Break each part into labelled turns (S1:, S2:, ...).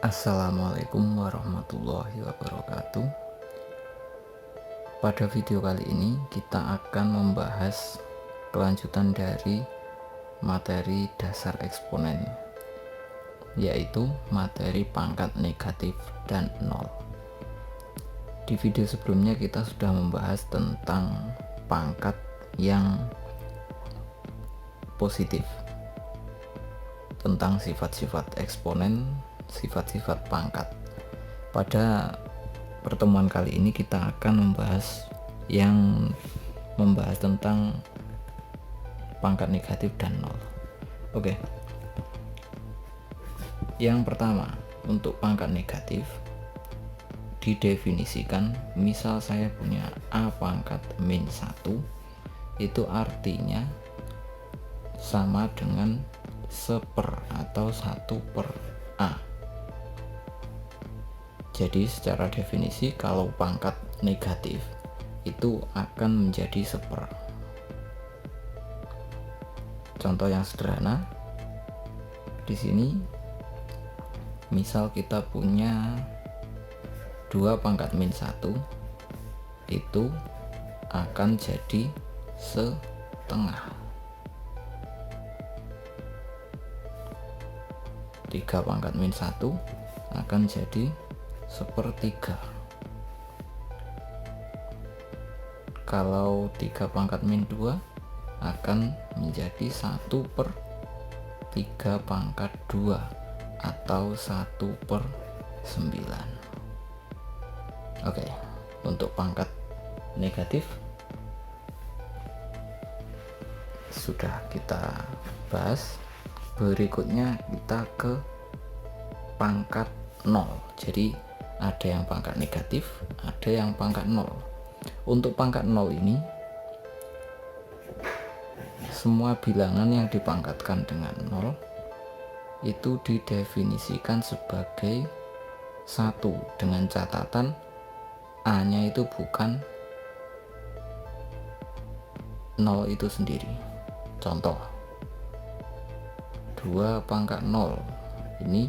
S1: Assalamualaikum warahmatullahi wabarakatuh. Pada video kali ini kita akan membahas kelanjutan dari materi dasar eksponen, yaitu materi pangkat negatif dan nol. Di video sebelumnya kita sudah membahas tentang pangkat yang positif, tentang sifat-sifat eksponen, sifat-sifat pangkat. Pada pertemuan kali ini kita akan membahas tentang pangkat negatif dan nol. Oke. Yang pertama, untuk pangkat negatif didefinisikan, misal saya punya A pangkat min 1, itu artinya sama dengan 1/, atau 1/A. Jadi secara definisi kalau pangkat negatif itu akan menjadi 1/. Contoh yang sederhana di sini, misal kita punya 2 pangkat min 1, itu akan jadi 1/2. 3 pangkat min 1 akan jadi 1/3. Kalau 3 pangkat min 2 akan menjadi 1/3 pangkat 2, atau 1/9. Oke, untuk pangkat negatif sudah kita bahas. Berikutnya kita ke pangkat 0. Jadi ada yang pangkat negatif, ada yang pangkat 0. Untuk pangkat 0 ini, semua bilangan yang dipangkatkan dengan 0 itu didefinisikan sebagai 1, dengan catatan A nya itu bukan 0 itu sendiri. Contoh 2 pangkat 0 ini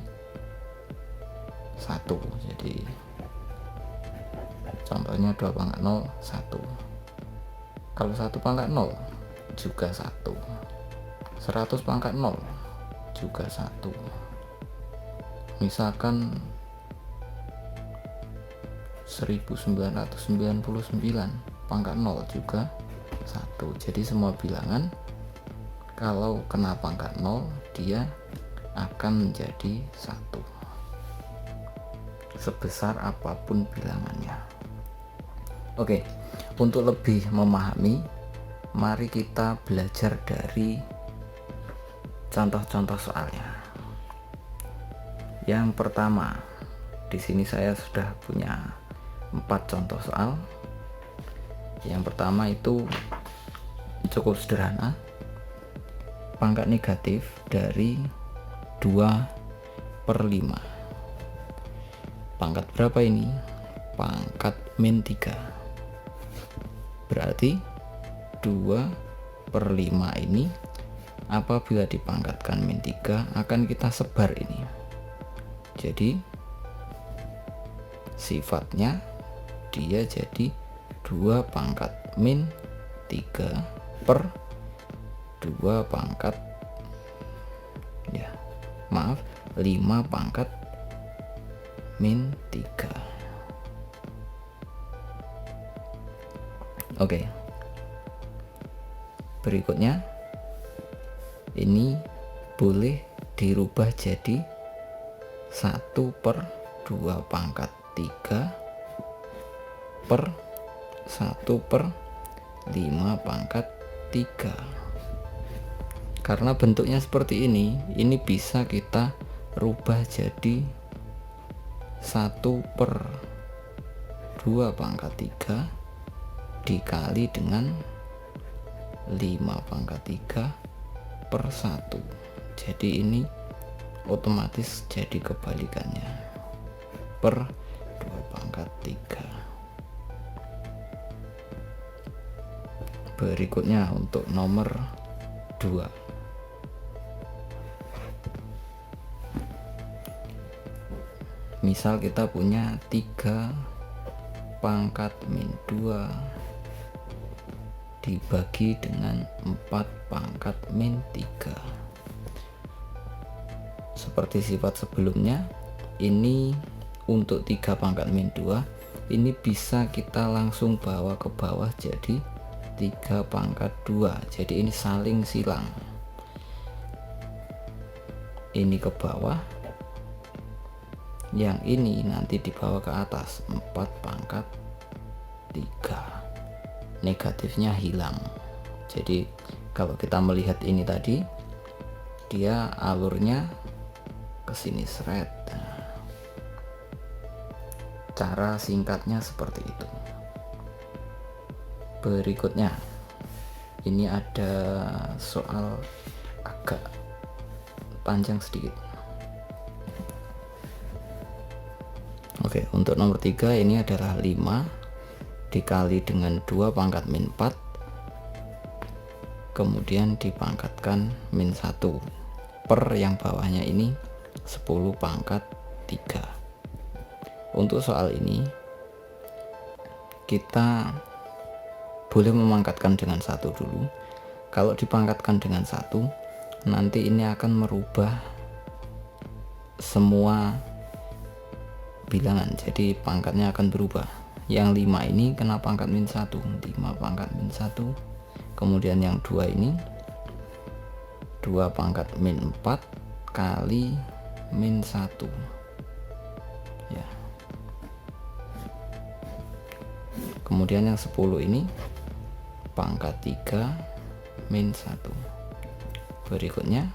S1: 1, jadi contohnya 2 pangkat 0 1. Kalau 1 pangkat 0 juga 1, 100 pangkat 0 juga 1. Misalkan 1999 pangkat 0 juga 1. Jadi semua bilangan kalau kena pangkat 0 dia akan menjadi 1, sebesar apapun bilangannya. Oke, untuk lebih memahami, mari kita belajar dari contoh-contoh soalnya. Yang pertama, di sini saya sudah punya 4 contoh soal. Yang pertama itu cukup sederhana. Pangkat negatif dari 2/5. Pangkat berapa ini? Pangkat min 3. Berarti 2/5 ini apabila dipangkatkan min 3 akan kita sebar ini. Jadi sifatnya dia jadi 2 pangkat min 3 per 2 pangkat 5 pangkat min 3. Oke. Berikutnya ini boleh dirubah jadi 1/2 pangkat 3 per 1/5 pangkat 3. Karena bentuknya seperti ini bisa kita rubah jadi 1/2 pangkat 3 dikali dengan 5 pangkat 3 per 1. Jadi ini otomatis jadi kebalikannya, per 2 pangkat 3. Berikutnya untuk nomor 2. Misal kita punya 3 pangkat min 2 dibagi dengan 4 pangkat min 3. Seperti sifat sebelumnya, ini untuk 3 pangkat min 2 ini bisa kita langsung bawa ke bawah jadi 3 pangkat 2. Jadi ini saling silang, ini ke bawah, yang ini nanti dibawa ke atas 4 pangkat 3, negatifnya hilang. Jadi kalau kita melihat ini tadi, dia alurnya ke sini seret. Cara singkatnya seperti itu. Berikutnya, ini ada soal agak panjang sedikit. Oke, untuk nomor 3 ini adalah 5 dikali dengan 2 pangkat min 4, kemudian dipangkatkan min 1 per yang bawahnya ini 10 pangkat 3. Untuk soal ini kita boleh memangkatkan dengan 1 dulu. Kalau dipangkatkan dengan 1, nanti ini akan merubah semua bilangan, jadi pangkatnya akan berubah. Yang 5 ini kena pangkat min 1, 5 pangkat min 1. Kemudian yang 2 ini 2 pangkat min 4 kali min 1 ya. Kemudian yang 10 ini pangkat 3 min 1. Berikutnya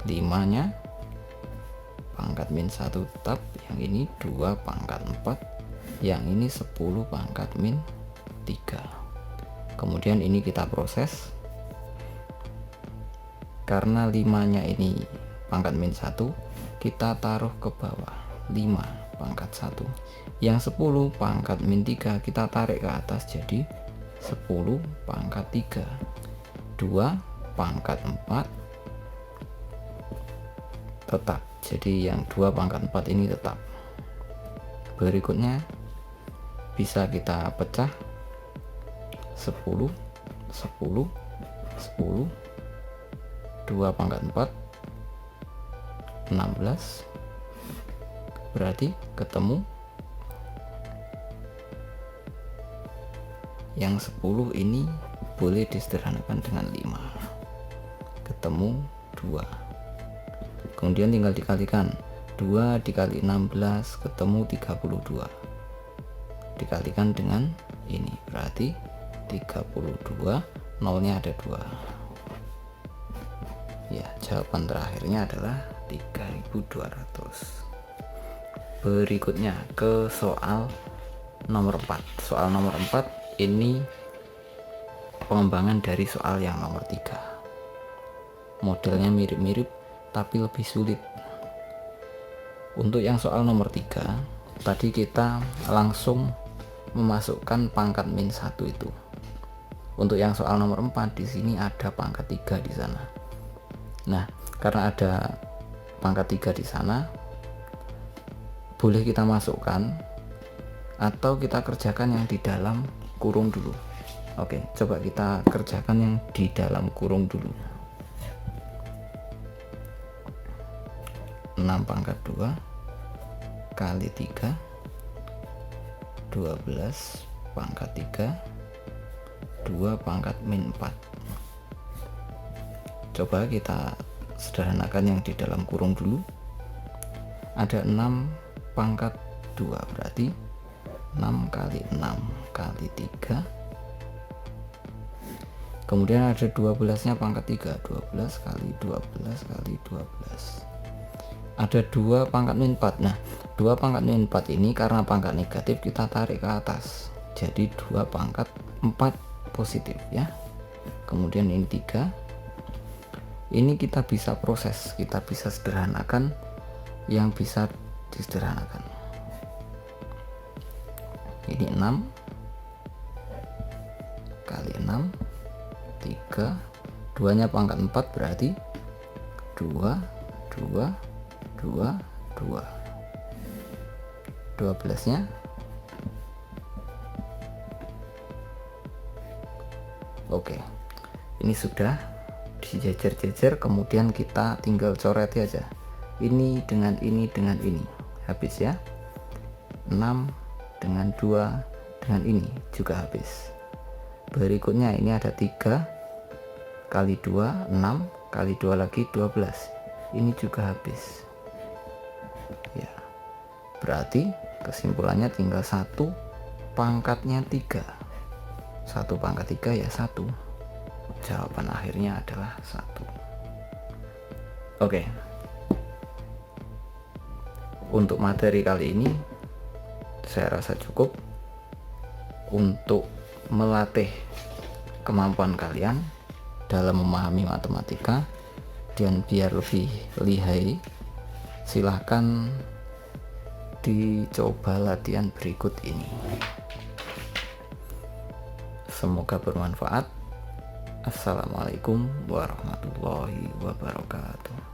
S1: 5 nya pangkat min 1 tetap, yang ini 2 pangkat 4, yang ini 10 pangkat min 3. Kemudian ini kita proses, karena 5 nya ini pangkat min 1, kita taruh ke bawah 5 pangkat 1, yang 10 pangkat min 3 kita tarik ke atas jadi 10 pangkat 3, 2 pangkat 4 tetap, jadi yang 2 pangkat 4 ini tetap. Berikutnya bisa kita pecah 10 10 10, 2 pangkat 4 16, berarti ketemu yang 10 ini boleh disederhanakan dengan 5, ketemu 2. Kemudian tinggal dikalikan, 2 dikali 16 ketemu 32, dikalikan dengan ini berarti 32, nolnya ada 2 ya. Jawaban terakhirnya adalah 3200. Berikutnya ke soal nomor 4. Soal nomor 4 ini pengembangan dari soal yang nomor 3. Modelnya mirip-mirip tapi lebih sulit. Untuk yang soal nomor 3 tadi kita langsung memasukkan pangkat min 1 itu. Untuk yang soal nomor 4 di sini ada pangkat 3 di sana. Nah, karena ada pangkat 3 di sana, boleh kita masukkan atau kita kerjakan yang di dalam kurung dulu. Oke, coba kita kerjakan yang di dalam kurung dulu. 6 pangkat 2 kali 3, 12 pangkat 3, 2 pangkat min 4. Coba kita sederhanakan yang di dalam kurung dulu. Ada 6 pangkat 2, berarti 6 kali 6 kali 3. Kemudian ada 12 nya pangkat 3, 12 kali 12 kali 12. Ada 2 pangkat min 4. Nah, 2 pangkat min 4 ini karena pangkat negatif kita tarik ke atas, jadi 2 pangkat 4 positif ya. Kemudian ini 3, ini kita bisa proses, kita bisa sederhanakan yang bisa disederhanakan. Ini 6 kali 6, 3, 2 nya pangkat 4 berarti 2, 2, 2, 2. 12 nya. Oke, ini sudah dijejer-jejer, kemudian kita tinggal coret aja, ini dengan ini dengan ini, habis ya. 6 dengan 2 dengan ini juga habis. Berikutnya ini ada 3 kali 2 6 kali 2 lagi 12, ini juga habis ya. Berarti kesimpulannya tinggal 1 pangkatnya 3. 1 pangkat 3 ya 1. Jawaban akhirnya adalah 1. Oke, untuk materi kali ini saya rasa cukup untuk melatih kemampuan kalian dalam memahami matematika. Dan biar lebih lihai, silahkan dicoba latihan berikut ini. Semoga bermanfaat. Assalamualaikum warahmatullahi wabarakatuh.